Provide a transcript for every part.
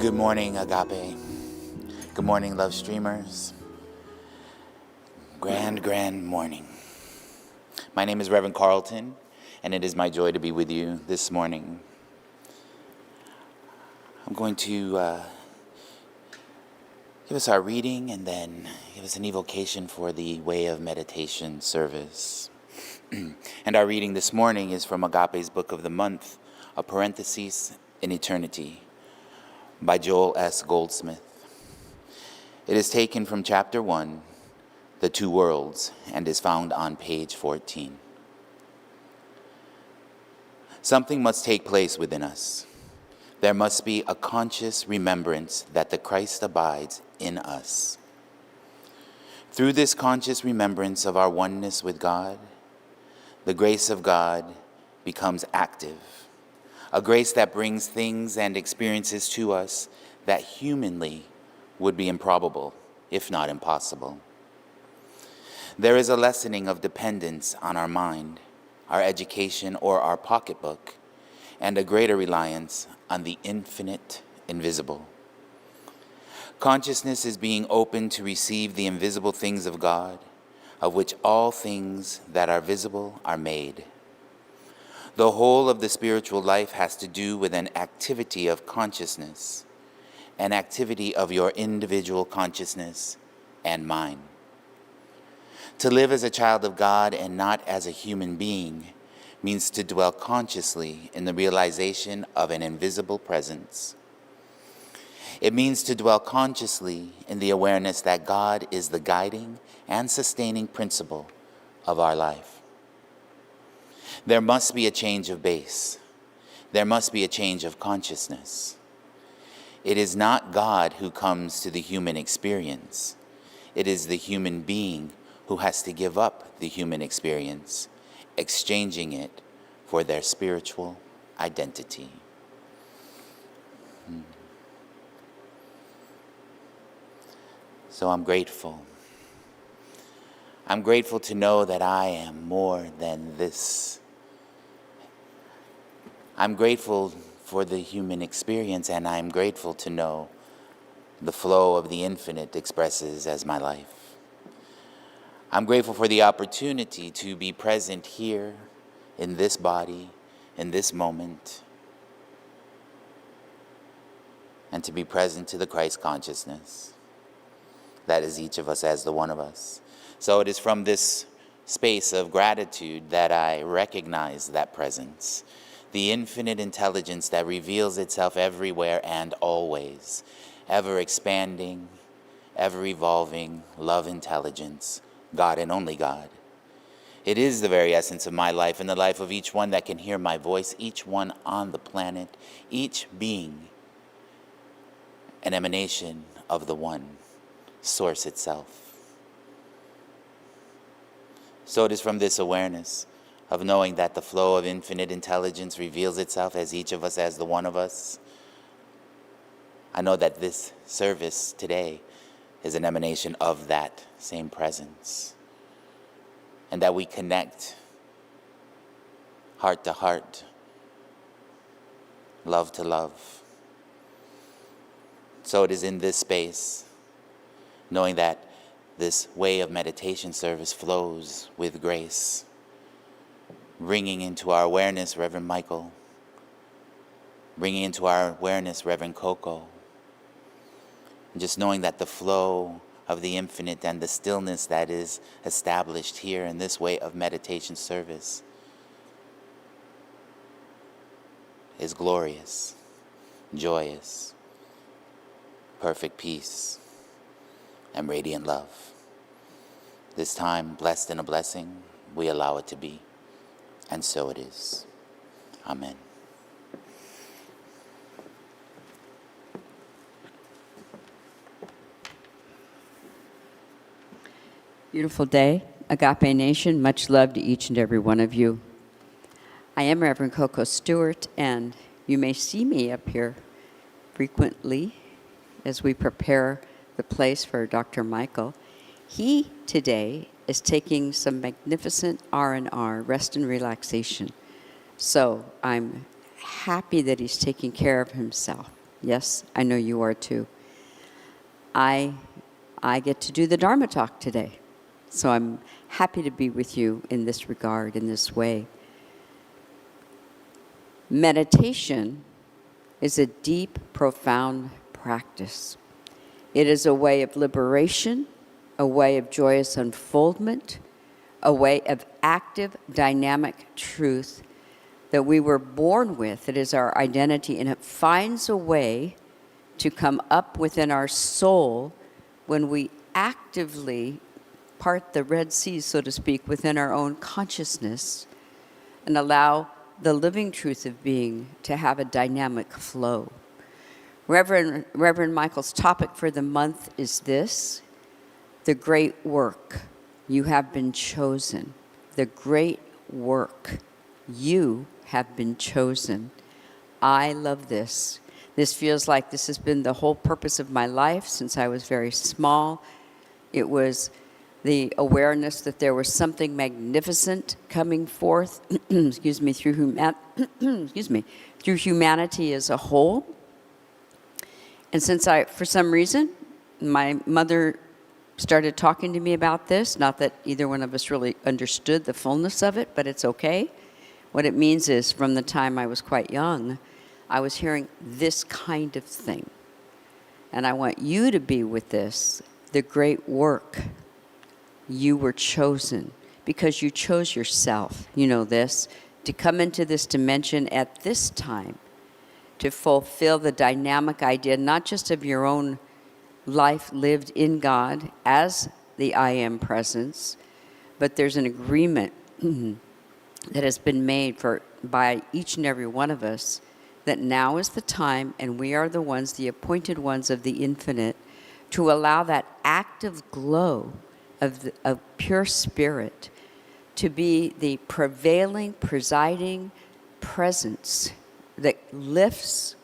Good morning, Agape. Good morning, love streamers. Grand morning. My name is Reverend Carlton, and it is my joy to be with you this morning. I'm going to give us our reading and then give us an evocation for the Way of Meditation service. And our reading this morning is from Agape's Book of the Month, a parenthesis in Eternity, by Joel S. Goldsmith. It is taken from chapter 1, The Two Worlds, and is found on page 14. Something must take place within us. There must be a conscious remembrance that the Christ abides in us. Through this conscious remembrance of our oneness with God, the grace of God becomes active. A grace that brings things and experiences to us that humanly would be improbable, if not impossible. There is a lessening of dependence on our mind, our education, or our pocketbook, and a greater reliance on the infinite invisible. Consciousness is being open to receive the invisible things of God, of which all things that are visible are made. The whole of the spiritual life has to do with an activity of consciousness, an activity of your individual consciousness and mine. To live as a child of God and not as a human being means to dwell consciously in the realization of an invisible presence. It means to dwell consciously in the awareness that God is the guiding and sustaining principle of our life. There must be a change of base. There must be a change of consciousness. It is not God who comes to the human experience. It is the human being who has to give up the human experience, exchanging it for their spiritual identity. So I'm grateful. I'm grateful to know that I am more than this. I'm grateful for the human experience, and I'm grateful to know the flow of the infinite expresses as my life. I'm grateful for the opportunity to be present here in this body, in this moment, and to be present to the Christ consciousness that is each of us as the one of us. So it is from this space of gratitude that I recognize that presence, the infinite intelligence that reveals itself everywhere and always, ever expanding, ever evolving love intelligence, God and only God. It is the very essence of my life and the life of each one that can hear my voice, each one on the planet, each being an emanation of the one, source itself. So it is from this awareness of knowing that the flow of infinite intelligence reveals itself as each of us as the one of us. I know that this service today is an emanation of that same presence, and that we connect heart to heart, love to love. So it is in this space, knowing that this way of meditation service flows with grace, bringing into our awareness Reverend Michael, bringing into our awareness Reverend Coco, and just knowing that the flow of the infinite and the stillness that is established here in this way of meditation service is glorious, joyous, perfect peace, and radiant love. This time, blessed and a blessing, we allow it to be. And so it is. Amen. Beautiful day, Agape Nation. Much love to each and every one of you. I am Reverend Coco Stewart, and you may see me up here frequently as we prepare the place for Dr. Michael. He today is taking some magnificent R&R, rest and relaxation. So I'm happy that he's taking care of himself. Yes, I know you are too. I get to do the Dharma talk today. So I'm happy to be with you in this regard, in this way. Meditation is a deep, profound practice. It is a way of liberation, a way of joyous unfoldment, a way of active, dynamic truth that we were born with. It is our identity, and it finds a way to come up within our soul when we actively part the Red Sea, so to speak, within our own consciousness and allow the living truth of being to have a dynamic flow. Reverend Michael's topic for the month is this: the great work. You have been chosen. The great work. You have been chosen. I love this. This feels like this has been the whole purpose of my life since I was very small. It was the awareness that there was something magnificent coming forth, excuse me, through humanity as a whole. And since for some reason, my mother started talking to me about this, not that either one of us really understood the fullness of it, but it's okay. What it means is, from the time I was quite young, I was hearing this kind of thing. And I want you to be with this, the great work. You were chosen because you chose yourself, you know this, to come into this dimension at this time, to fulfill the dynamic idea, not just of your own life lived in God as the I Am presence, but there's an agreement that has been made by each and every one of us that now is the time, and we are the ones, the appointed ones of the infinite, to allow that active glow of pure spirit to be the prevailing, presiding presence that lifts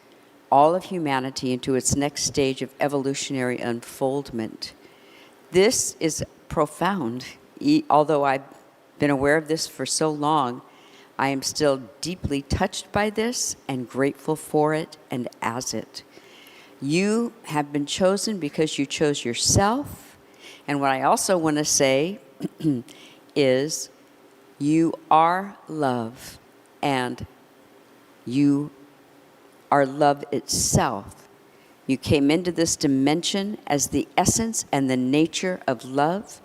all of humanity into its next stage of evolutionary unfoldment. This is profound. Although I've been aware of this for so long, I am still deeply touched by this and grateful for it and as it. You have been chosen because you chose yourself. And what I also want to say is you are love, and you are love itself. You came into this dimension as the essence and the nature of love.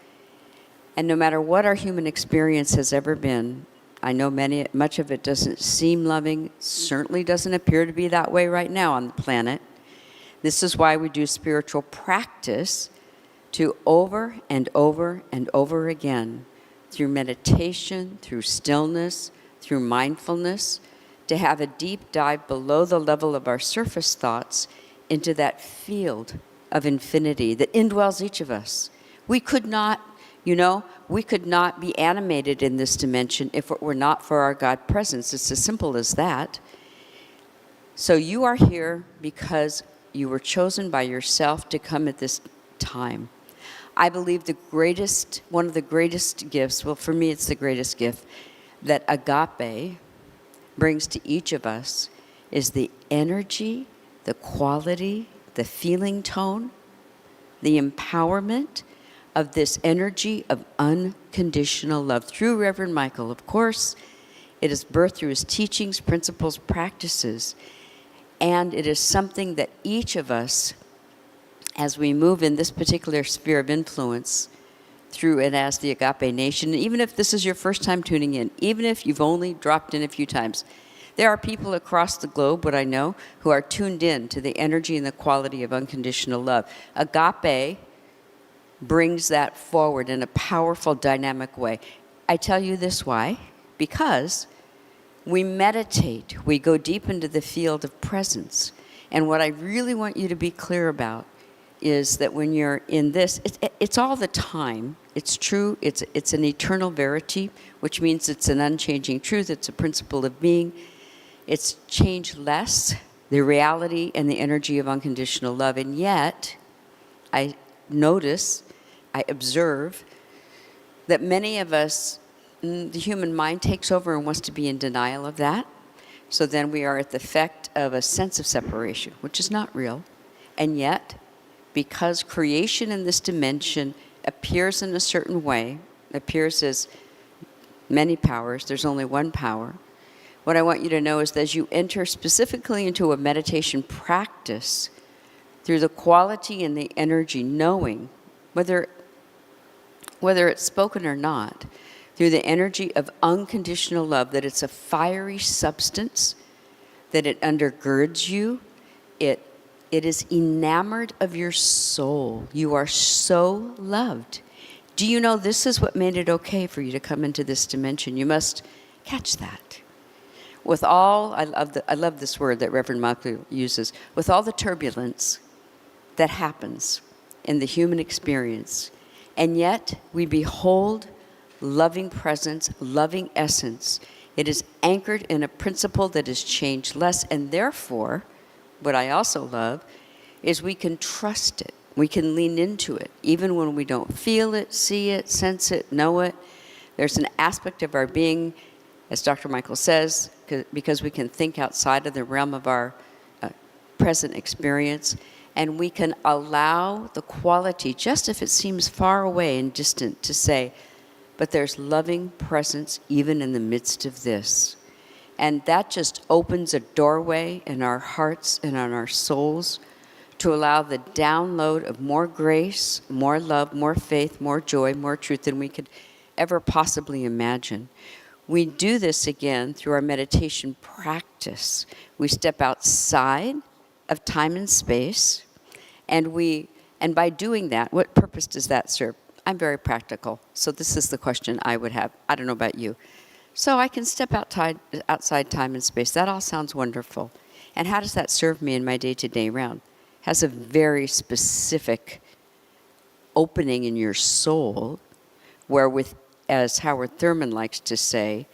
And no matter what our human experience has ever been, I know much of it doesn't seem loving, certainly doesn't appear to be that way right now on the planet. This is why we do spiritual practice, to over and over and over again, through meditation, through stillness, through mindfulness, to have a deep dive below the level of our surface thoughts into that field of infinity that indwells each of us. We could not, we could not be animated in this dimension if it were not for our God presence. It's as simple as that. So you are here because you were chosen by yourself to come at this time. I believe one of the greatest gifts, well, for me it's the greatest gift, that Agape brings to each of us is the energy, the quality, the feeling tone, the empowerment of this energy of unconditional love. Through Reverend Michael, of course, it is birthed through his teachings, principles, practices, and it is something that each of us, as we move in this particular sphere of influence through and as the Agape Nation, even if this is your first time tuning in, even if you've only dropped in a few times, there are people across the globe, what I know, who are tuned in to the energy and the quality of unconditional love. Agape brings that forward in a powerful, dynamic way. I tell you this why? Because we meditate, we go deep into the field of presence. And what I really want you to be clear about is that when you're in this, it's all the time. It's true. It's an eternal verity, which means it's an unchanging truth. It's a principle of being. It's changeless, the reality and the energy of unconditional love. And yet, I observe that many of us, the human mind takes over and wants to be in denial of that. So then we are at the effect of a sense of separation, which is not real. And yet, because creation in this dimension appears in a certain way, appears as many powers, there's only one power. What I want you to know is that as you enter specifically into a meditation practice, through the quality and the energy, knowing whether it's spoken or not, through the energy of unconditional love, that it's a fiery substance, that it undergirds you, it is enamored of your soul. You are so loved. Do you know this is what made it okay for you to come into this dimension? You must catch that. With all, I love this word that Reverend Michael uses, with all the turbulence that happens in the human experience, and yet we behold loving presence, loving essence. It is anchored in a principle that is changeless, and therefore, what I also love is we can trust it. We can lean into it, even when we don't feel it, see it, sense it, know it. There's an aspect of our being, as Dr. Michael says, because we can think outside of the realm of our present experience, and we can allow the quality, just if it seems far away and distant, to say, but there's loving presence even in the midst of this. And that just opens a doorway in our hearts and on our souls to allow the download of more grace, more love, more faith, more joy, more truth than we could ever possibly imagine. We do this again through our meditation practice. We step outside of time and space, and by doing that, what purpose does that serve? I'm very practical, so this is the question I would have. I don't know about you. So I can step outside time and space. That all sounds wonderful. And how does that serve me in my day-to-day round? It has a very specific opening in your soul where, as Howard Thurman likes to say,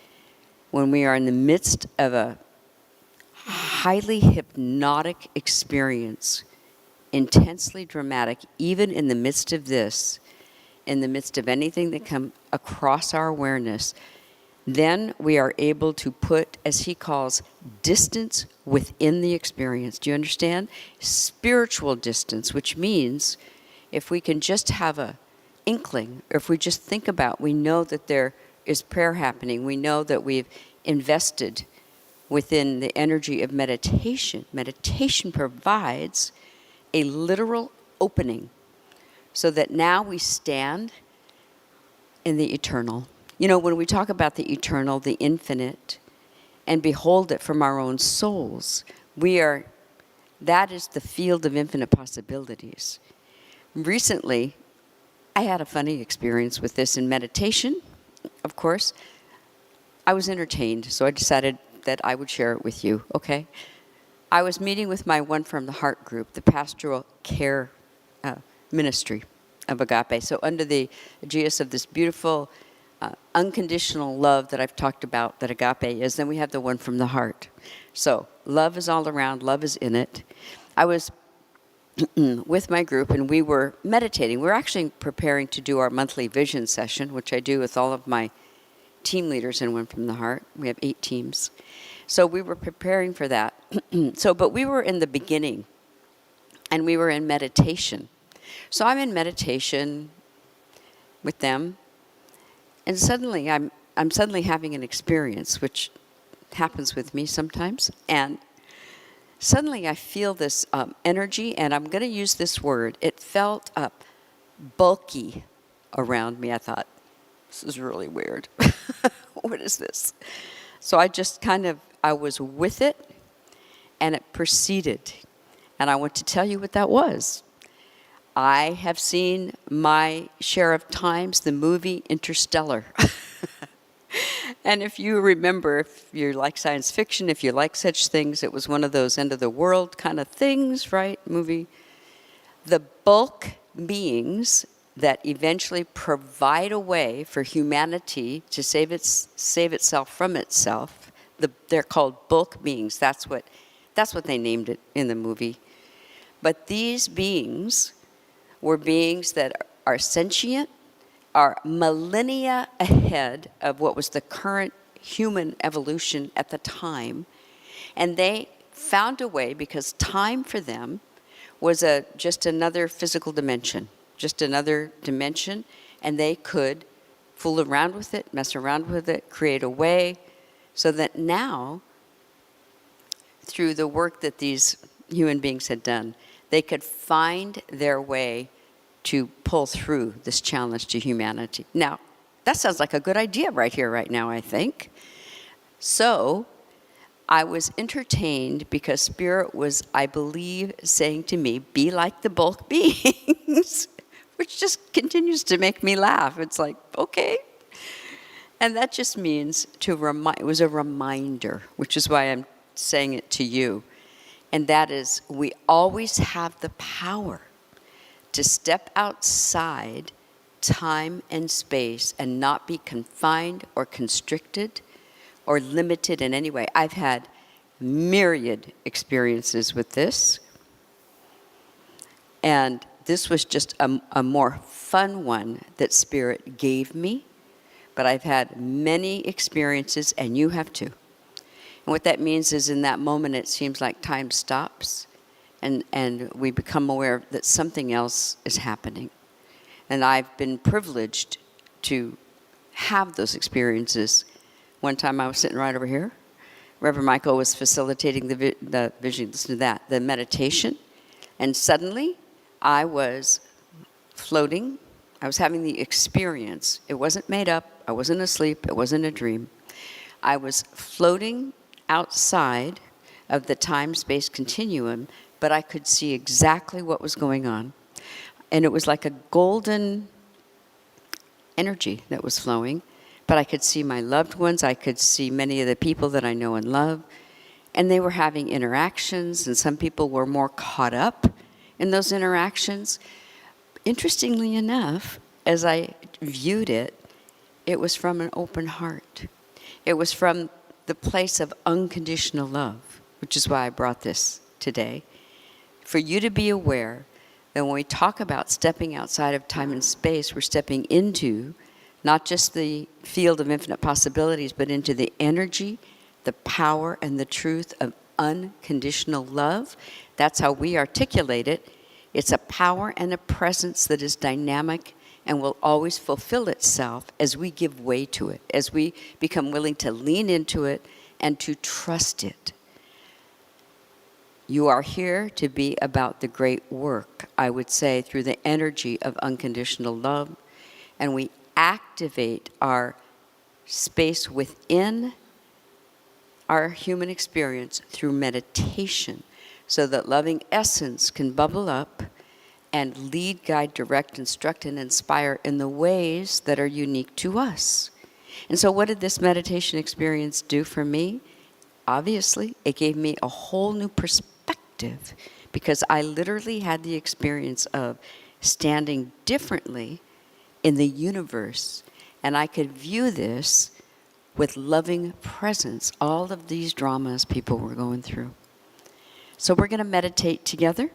when we are in the midst of a highly hypnotic experience, intensely dramatic, even in the midst of this, in the midst of anything that comes across our awareness, then we are able to put, as he calls, distance within the experience. Do you understand? Spiritual distance, which means if we can just have a inkling, or if we just think about, we know that there is prayer happening, we know that we've invested within the energy of meditation. Meditation provides a literal opening so that now we stand in the eternal. You know, when we talk about the eternal, the infinite, and behold it from our own souls, that is the field of infinite possibilities. Recently, I had a funny experience with this in meditation, of course. I was entertained, so I decided that I would share it with you, okay? I was meeting with my One from the Heart group, the pastoral care ministry of Agape. So under the aegis of this beautiful unconditional love that I've talked about, that Agape is, then we have the One from the Heart. So love is all around, love is in it. I was with my group and we were meditating. We're actually preparing to do our monthly vision session, which I do with all of my team leaders in One from the Heart. We have 8 teams. So we were preparing for that. But we were in the beginning and we were in meditation. So I'm in meditation with them, and suddenly I'm suddenly having an experience, which happens with me sometimes, and suddenly I feel this energy, and I'm going to use this word. It felt bulky around me. I thought, this is really weird. What is this? So I was with it, and it proceeded. And I want to tell you what that was. I have seen my share of times the movie Interstellar. And if you remember, if you like science fiction, if you like such things, it was one of those end of the world kind of things, right? Movie. The bulk beings that eventually provide a way for humanity to save itself from itself. They're called bulk beings. That's what they named it in the movie. But these beings were beings that are sentient, are millennia ahead of what was the current human evolution at the time, And they found a way, because time for them was just another physical dimension, and they could fool around with it, mess around with it, create a way, so that now, through the work that these human beings had done, they could find their way to pull through this challenge to humanity. Now, that sounds like a good idea right here, right now, I think. So I was entertained because Spirit was, I believe, saying to me, be like the bulk beings, which just continues to make me laugh. It's like, okay. And that just means it was a reminder, which is why I'm saying it to you. And that is, we always have the power to step outside time and space and not be confined or constricted or limited in any way. I've had myriad experiences with this. And this was just a more fun one that Spirit gave me. But I've had many experiences, and you have too. And what that means is, in that moment, it seems like time stops, and we become aware that something else is happening. And I've been privileged to have those experiences. One time I was sitting right over here. Reverend Michael was facilitating the vision, listen to that, the meditation. And suddenly I was floating. I was having the experience. It wasn't made up. I wasn't asleep. It wasn't a dream. I was floating outside of the time-space continuum, but I could see exactly what was going on. And it was like a golden energy that was flowing, but I could see my loved ones. I could see many of the people that I know and love, and they were having interactions, and some people were more caught up in those interactions. Interestingly enough, as I viewed it, it was from an open heart. It was from the place of unconditional love, which is why I brought this today. For you to be aware that when we talk about stepping outside of time and space, we're stepping into not just the field of infinite possibilities, but into the energy, the power, and the truth of unconditional love. That's how we articulate it. It's a power and a presence that is dynamic and will always fulfill itself as we give way to it, as we become willing to lean into it and to trust it. You are here to be about the great work, I would say, through the energy of unconditional love, and we activate our space within our human experience through meditation, so that loving essence can bubble up and lead, guide, direct, instruct, and inspire in the ways that are unique to us. And so what did this meditation experience do for me? Obviously, it gave me a whole new perspective, because I literally had the experience of standing differently in the universe, and I could view this with loving presence, all of these dramas people were going through. So we're going to meditate together.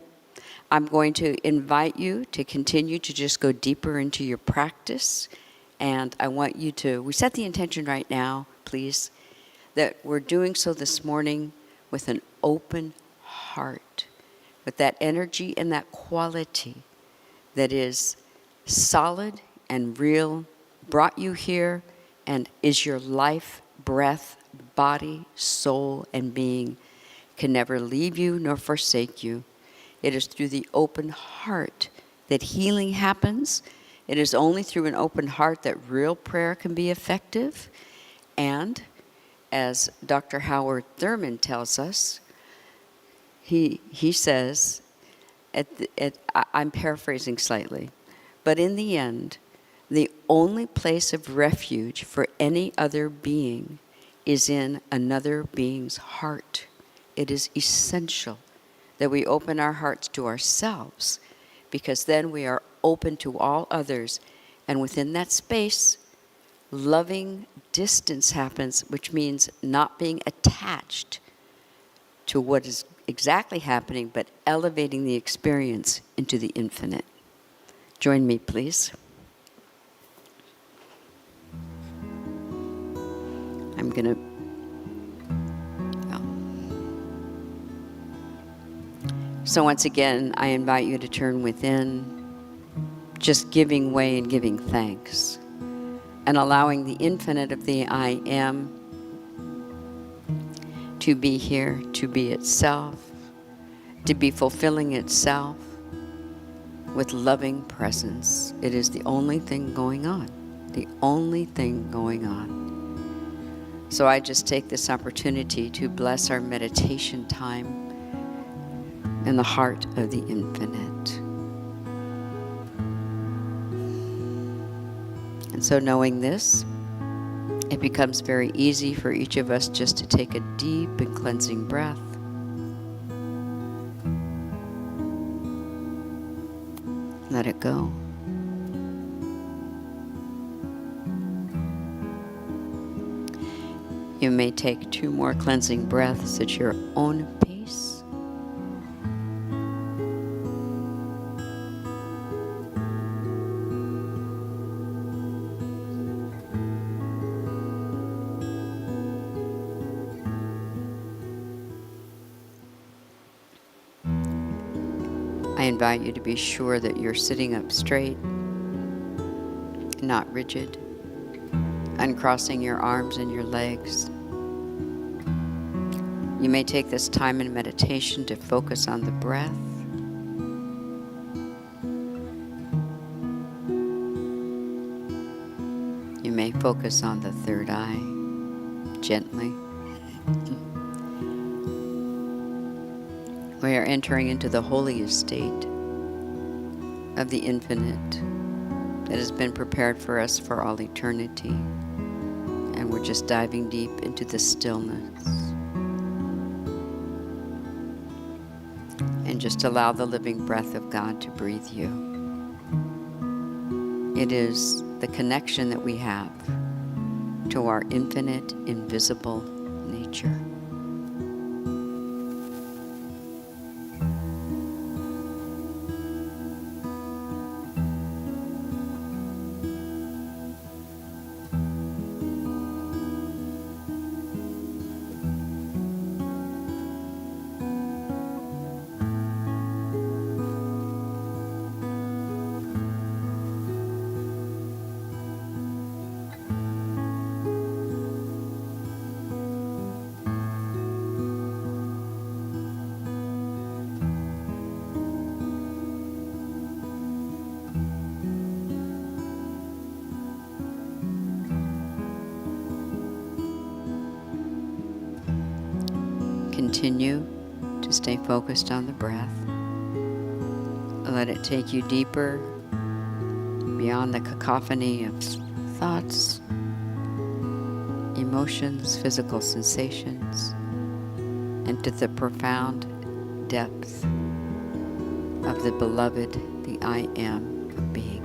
I'm going to invite you to continue to just go deeper into your practice. And I want you to, we set the intention right now, please, that we're doing so this morning with an open heart, with that energy and that quality that is solid and real, brought you here, and is your life, breath, body, soul, and being, can never leave you nor forsake you. It is through the open heart that healing happens. It is only through an open heart that real prayer can be effective. And as Dr. Howard Thurman tells us, he says, I'm paraphrasing slightly, but in the end, the only place of refuge for any other being is in another being's heart. It is essential that we open our hearts to ourselves, because then we are open to all others. And within that space, loving distance happens, which means not being attached to what is exactly happening, but elevating the experience into the infinite. Join me, please. I'm going to... So once again, I invite you to turn within, just giving way and giving thanks, and allowing the infinite of the I am to be here, to be itself, to be fulfilling itself with loving presence. It is the only thing going on, the only thing going on. So I just take this opportunity to bless our meditation time in the heart of the infinite. And so knowing this, it becomes very easy for each of us just to take a deep and cleansing breath. Let it go. You may take 2 more cleansing breaths at your own pace. I invite you to be sure that you're sitting up straight, not rigid, uncrossing your arms and your legs. You may take this time in meditation to focus on the breath. You may focus on the third eye, gently. We are entering into the holiest state of the infinite that has been prepared for us for all eternity. And we're just diving deep into the stillness. And just allow the living breath of God to breathe you. It is the connection that we have to our infinite, invisible nature. Continue to stay focused on the breath. Let it take you deeper beyond the cacophony of thoughts, emotions, physical sensations, into the profound depth of the beloved, the I am of being.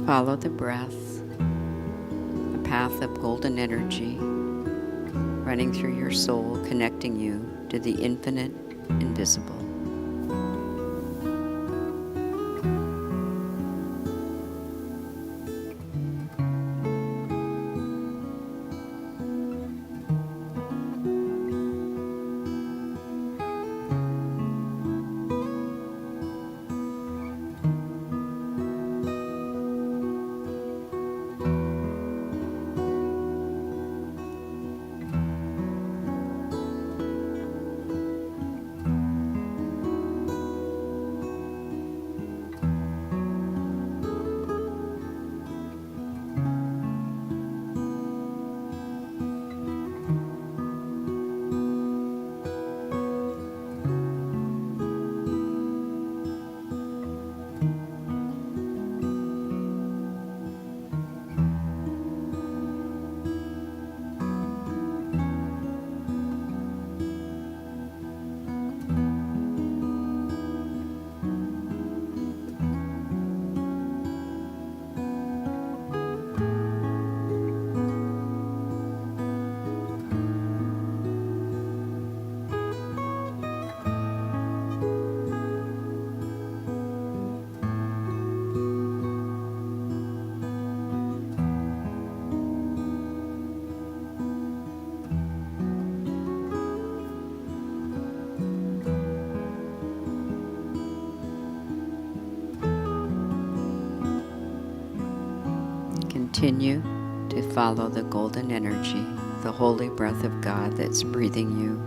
Follow the breath, a path of golden energy running through your soul, connecting you to the infinite invisible. Continue to follow the golden energy, the holy breath of God that's breathing you.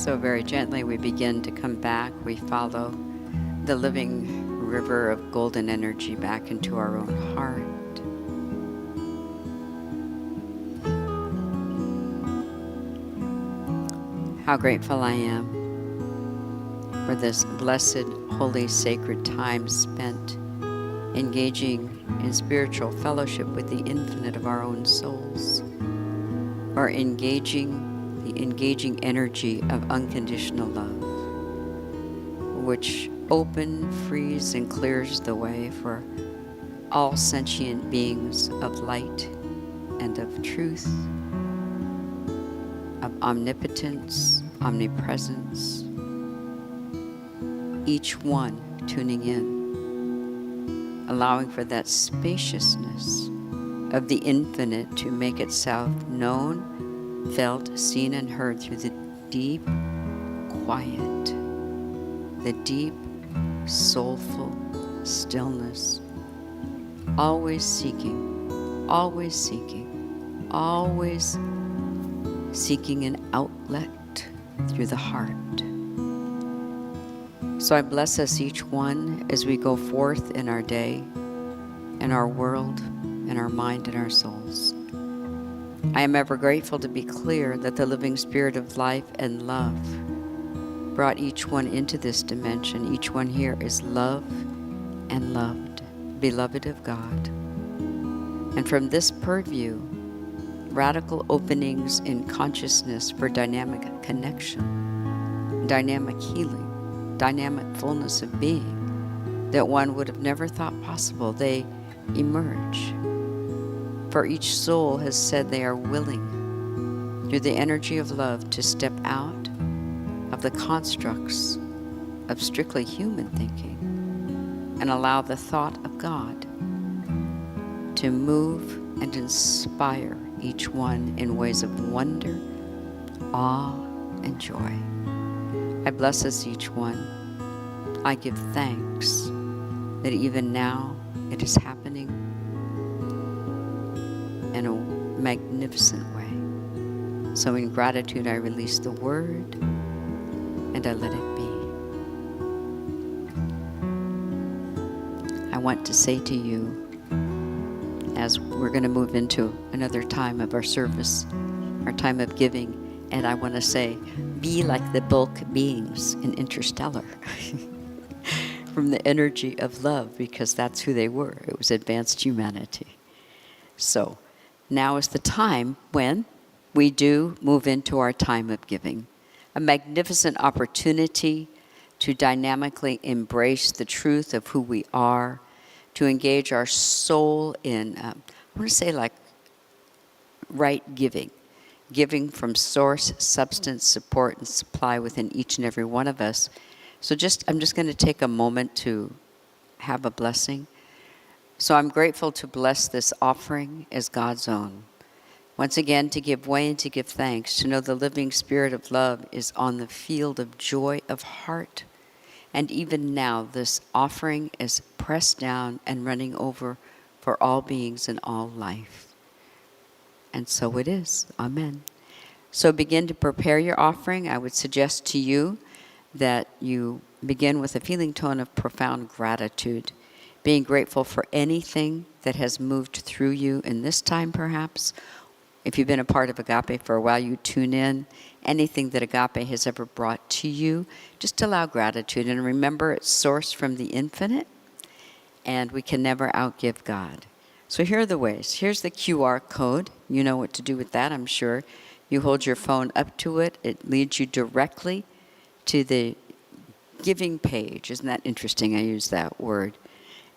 So very gently we begin to come back. We follow the living river of golden energy back into our own heart. How grateful I am for this blessed, holy, sacred time spent engaging in spiritual fellowship with the infinite of our own souls, or engaging the engaging energy of unconditional love, which frees and clears the way for all sentient beings of light and of truth, of omnipotence, omnipresence, each one tuning in, allowing for that spaciousness of the infinite to make itself known, felt, seen, and heard through the deep quiet, the deep, soulful stillness, always seeking, always seeking, always seeking an outlet through the heart. So I bless us each one as we go forth in our day, in our world, in our mind, and our souls. I am ever grateful to be clear that the living spirit of life and love brought each one into this dimension. Each one here is love and loved, beloved of God. And from this purview, radical openings in consciousness for dynamic connection, dynamic healing, dynamic fullness of being that one would have never thought possible, they emerge. For each soul has said they are willing, through the energy of love, to step out of the constructs of strictly human thinking and allow the thought of God to move and inspire each one in ways of wonder, awe, and joy. I bless us each one. I give thanks that even now it is happening in a magnificent way. So in gratitude I release the word and I let it be. I want to say to you, as we're going to move into another time of our service, our time of giving, and I want to say, be like the bulk beings in Interstellar from the energy of love, because that's who they were. It was advanced humanity. So now is the time when we do move into our time of giving, a magnificent opportunity to dynamically embrace the truth of who we are, to engage our soul in, I want to say like right giving. Giving from source, substance, support, and supply within each and every one of us. So I'm just going to take a moment to have a blessing. So I'm grateful to bless this offering as God's own. Once again, to give way and to give thanks, to know the living spirit of love is on the field of joy of heart. And even now, this offering is pressed down and running over for all beings in all life. And so it is. Amen. So begin to prepare your offering. I would suggest to you that you begin with a feeling tone of profound gratitude, being grateful for anything that has moved through you in this time, perhaps. If you've been a part of Agape for a while, you tune in. Anything that Agape has ever brought to you, just allow gratitude. And remember, it's sourced from the infinite, and we can never outgive God. So here are the ways. Here's the QR code. You know what to do with that, I'm sure. You hold your phone up to it. It leads you directly to the giving page. Isn't that interesting? I use that word.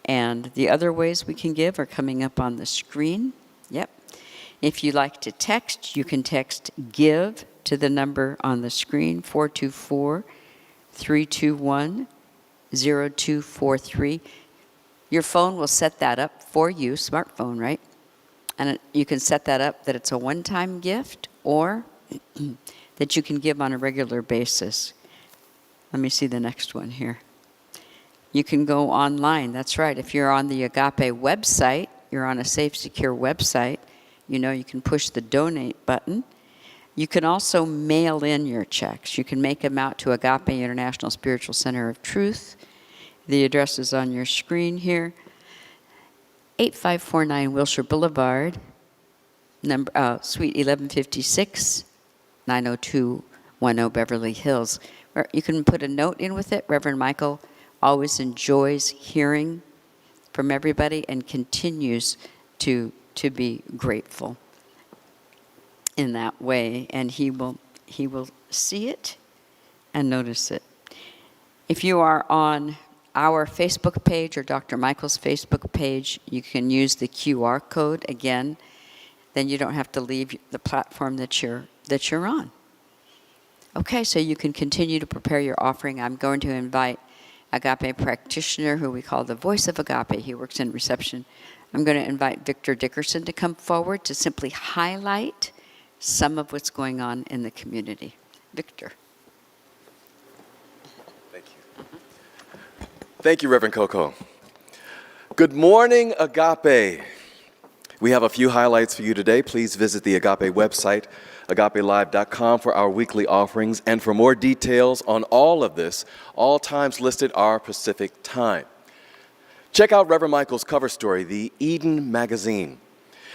And the other ways we can give are coming up on the screen. Yep. If you like to text, you can text GIVE to the number on the screen, 424-321-0243. Your phone will set that up for you, smartphone, right? And you can set that up that it's a one-time gift or that you can give on a regular basis. Let me see the next one here. You can go online. That's right. If you're on the Agape website, you're on a safe, secure website, you know you can push the donate button. You can also mail in your checks. You can make them out to Agape International Spiritual Center of Truth. The address is on your screen here. 8549 Wilshire Boulevard, Suite 1156, 90210 Beverly Hills. You can put a note in with it. Reverend Michael always enjoys hearing from everybody and continues to be grateful in that way, and he will see it and notice it. If you are on our Facebook page or Dr. Michael's Facebook page, you can use the QR code again. Then you don't have to leave the platform that you're on. Okay, so you can continue to prepare your offering. I'm going to invite Agape practitioner, who we call the voice of Agape. He works in reception. I'm going to invite Victor Dickerson to come forward to simply highlight some of what's going on in the community. Victor. Thank you. Thank you, Reverend Coco. Good morning, Agape. We have a few highlights for you today. Please visit the Agape website, agapelive.com, for our weekly offerings. And for more details on all of this, all times listed are Pacific time. Check out Reverend Michael's cover story, The Eden Magazine,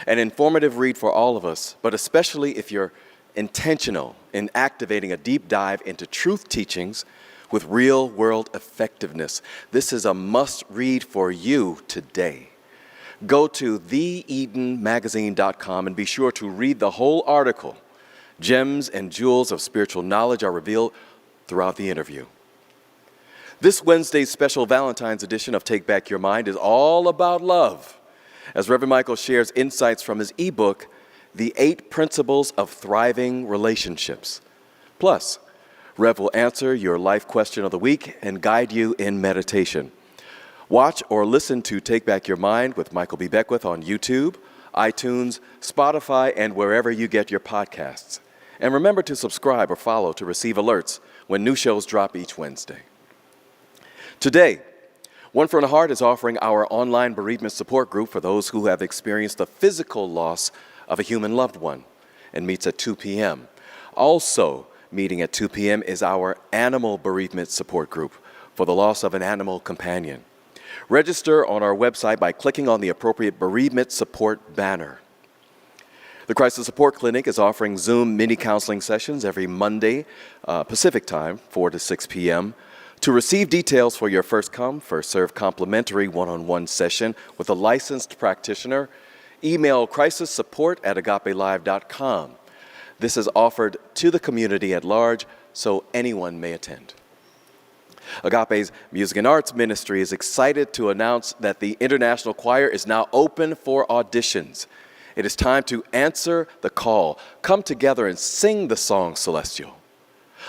an informative read for all of us, but especially if you're intentional in activating a deep dive into truth teachings with real-world effectiveness. This is a must-read for you today. Go to theedenmagazine.com and be sure to read the whole article. Gems and jewels of spiritual knowledge are revealed throughout the interview. This Wednesday's special Valentine's edition of Take Back Your Mind is all about love, as Reverend Michael shares insights from his ebook, The 8 Principles of Thriving Relationships. Plus, Rev will answer your life question of the week and guide you in meditation. Watch or listen to Take Back Your Mind with Michael B. Beckwith on YouTube, iTunes, Spotify, and wherever you get your podcasts. And remember to subscribe or follow to receive alerts when new shows drop each Wednesday. Today, One for the Heart is offering our online bereavement support group for those who have experienced the physical loss of a human loved one, and meets at 2 p.m. Also meeting at 2 p.m. is our animal bereavement support group for the loss of an animal companion. Register on our website by clicking on the appropriate bereavement support banner. The Crisis Support Clinic is offering Zoom mini counseling sessions every Monday, Pacific time, 4 to 6 p.m. To receive details for your first come, first serve complimentary one-on-one session with a licensed practitioner, email crisissupport@agapelive.com. This is offered to the community at large, so anyone may attend. Agape's Music and Arts Ministry is excited to announce that the International Choir is now open for auditions. It is time to answer the call. Come together and sing the song Celestial.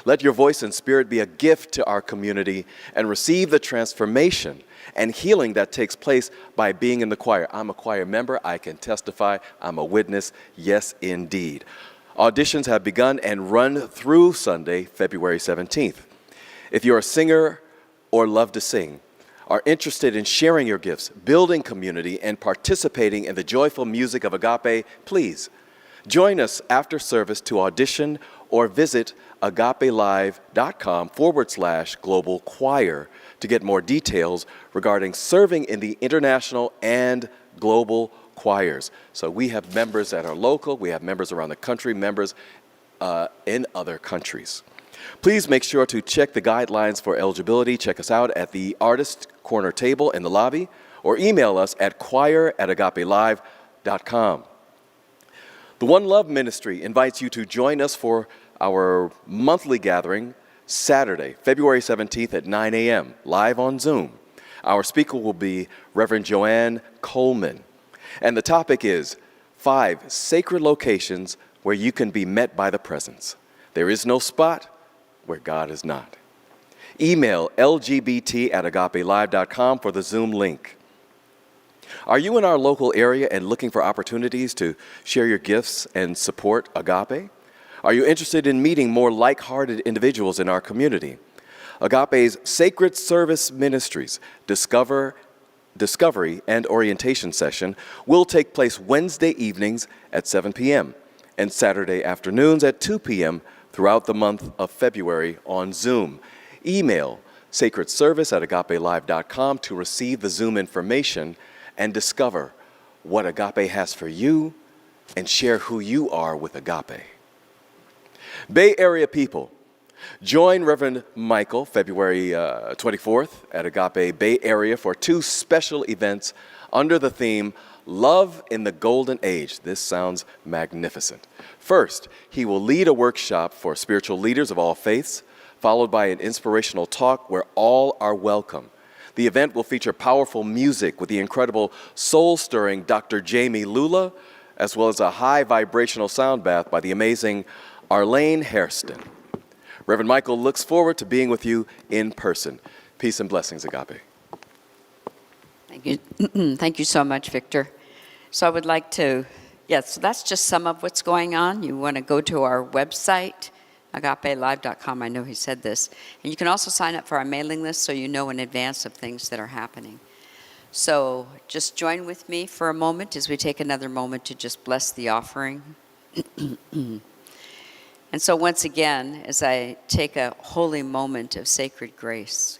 Let your voice and spirit be a gift to our community and receive the transformation and healing that takes place by being in the choir. I'm a choir member. I can testify. I'm a witness. Yes, indeed. Auditions have begun and run through Sunday, February 17th. If you're a singer or love to sing, are interested in sharing your gifts, building community, and participating in the joyful music of Agape, please join us after service to audition or visit agapelive.com/global choir to get more details regarding serving in the international and global choirs. So we have members that are local, we have members around the country, members in other countries. Please make sure to check the guidelines for eligibility. Check us out at the Artist Corner table in the lobby or email us at choir@agapelive.com. The One Love Ministry invites you to join us for our monthly gathering Saturday, February 17th at 9 a.m., live on Zoom. Our speaker will be Reverend Joanne Coleman. And the topic is 5 sacred locations where you can be met by the presence. There is no spot where God is not. Email lgbt@agapelive.com for the Zoom link. Are you in our local area and looking for opportunities to share your gifts and support Agape? Are you interested in meeting more like-hearted individuals in our community? Agape's Sacred Service Ministries Discovery and Orientation Session will take place Wednesday evenings at 7 p.m. and Saturday afternoons at 2 p.m. throughout the month of February on Zoom. Email sacredservice@agapelive.com to receive the Zoom information and discover what Agape has for you and share who you are with Agape. Bay Area people, join Reverend Michael February 24th at Agape Bay Area for 2 special events under the theme Love in the Golden Age. This sounds magnificent. First, he will lead a workshop for spiritual leaders of all faiths, followed by an inspirational talk where all are welcome. The event will feature powerful music with the incredible soul-stirring Dr. Jamie Lula, as well as a high vibrational sound bath by the amazing Arlene Hairston. Reverend Michael looks forward to being with you in person. Peace and blessings, Agape. Thank you. Thank you so much, Victor. So I would like to, so that's just some of what's going on. You want to go to our website, agapelive.com. I know he said this. And you can also sign up for our mailing list so you know in advance of things that are happening. So just join with me for a moment as we take another moment to just bless the offering. And so once again, as I take a holy moment of sacred grace,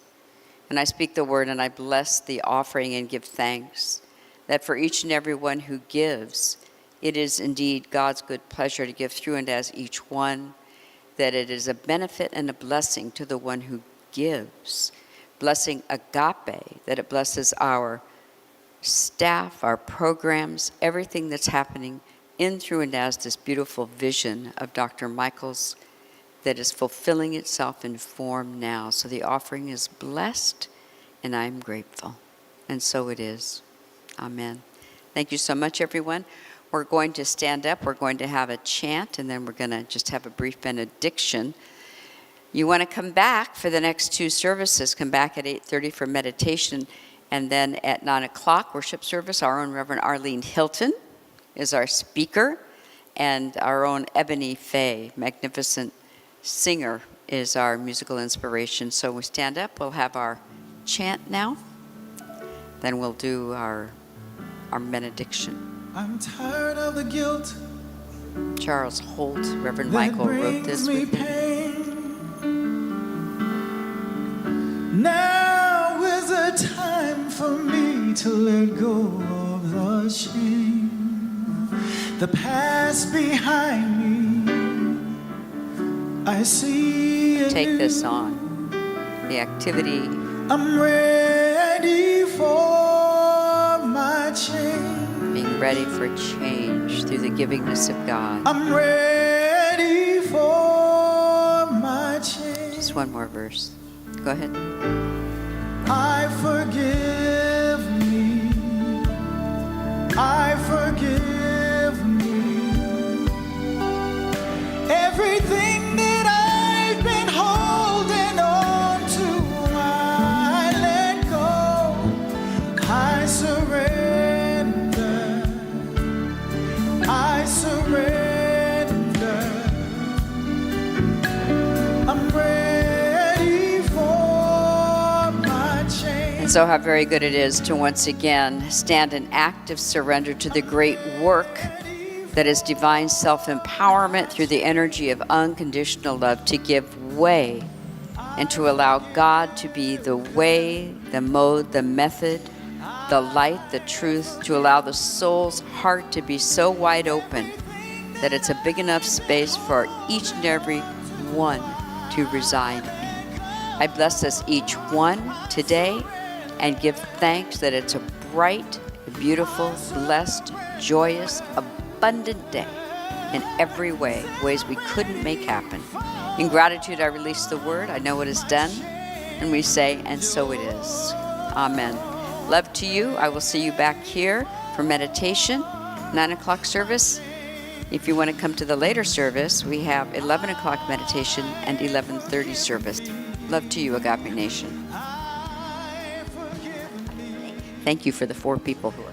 and I speak the word and I bless the offering and give thanks that for each and every one who gives, it is indeed God's good pleasure to give through and as each one, that it is a benefit and a blessing to the one who gives. Blessing Agape, that it blesses our staff, our programs, everything that's happening in, through, and as this beautiful vision of Dr. Michael's that is fulfilling itself in form now. So the offering is blessed, and I'm grateful. And so it is. Amen. Thank you so much, everyone. We're going to stand up. We're going to have a chant, and then we're going to just have a brief benediction. You want to come back for the next 2 services. Come back at 8:30 for meditation, and then at 9 o'clock, worship service. Our own Reverend Arlene Hilton is our speaker, and our own Ebony Faye, magnificent singer, is our musical inspiration. So we stand up. We'll have our chant now. Then we'll do our benediction. I'm tired of the guilt. Charles Holt, Reverend Michael, wrote this with him. Now is the time for me to let go of the shame, the past behind me. I see a Take new, this on. The activity. I'm ready for my change. Being ready for change through the givingness of God. I'm ready for my change. Just one more verse. Go ahead. I forgive me. I forgive me. Everything that I've been holding on to, I let go. I surrender. I surrender. I'm ready for my change. And so how very good it is to once again stand in active surrender to the great work that is divine self-empowerment through the energy of unconditional love, to give way and to allow God to be the way, the mode, the method, the light, the truth, to allow the soul's heart to be so wide open that it's a big enough space for each and every one to reside in. I bless us each one today and give thanks that it's a bright, beautiful, blessed, joyous, abundant day in every way, ways we couldn't make happen. In gratitude, I release the word. I know it is done. And we say, and so it is. Amen. Love to you. I will see you back here for meditation, 9 o'clock service. If you want to come to the later service, we have 11 o'clock meditation and 11:30 service. Love to you, Agape Nation. Thank you for the 4 people who are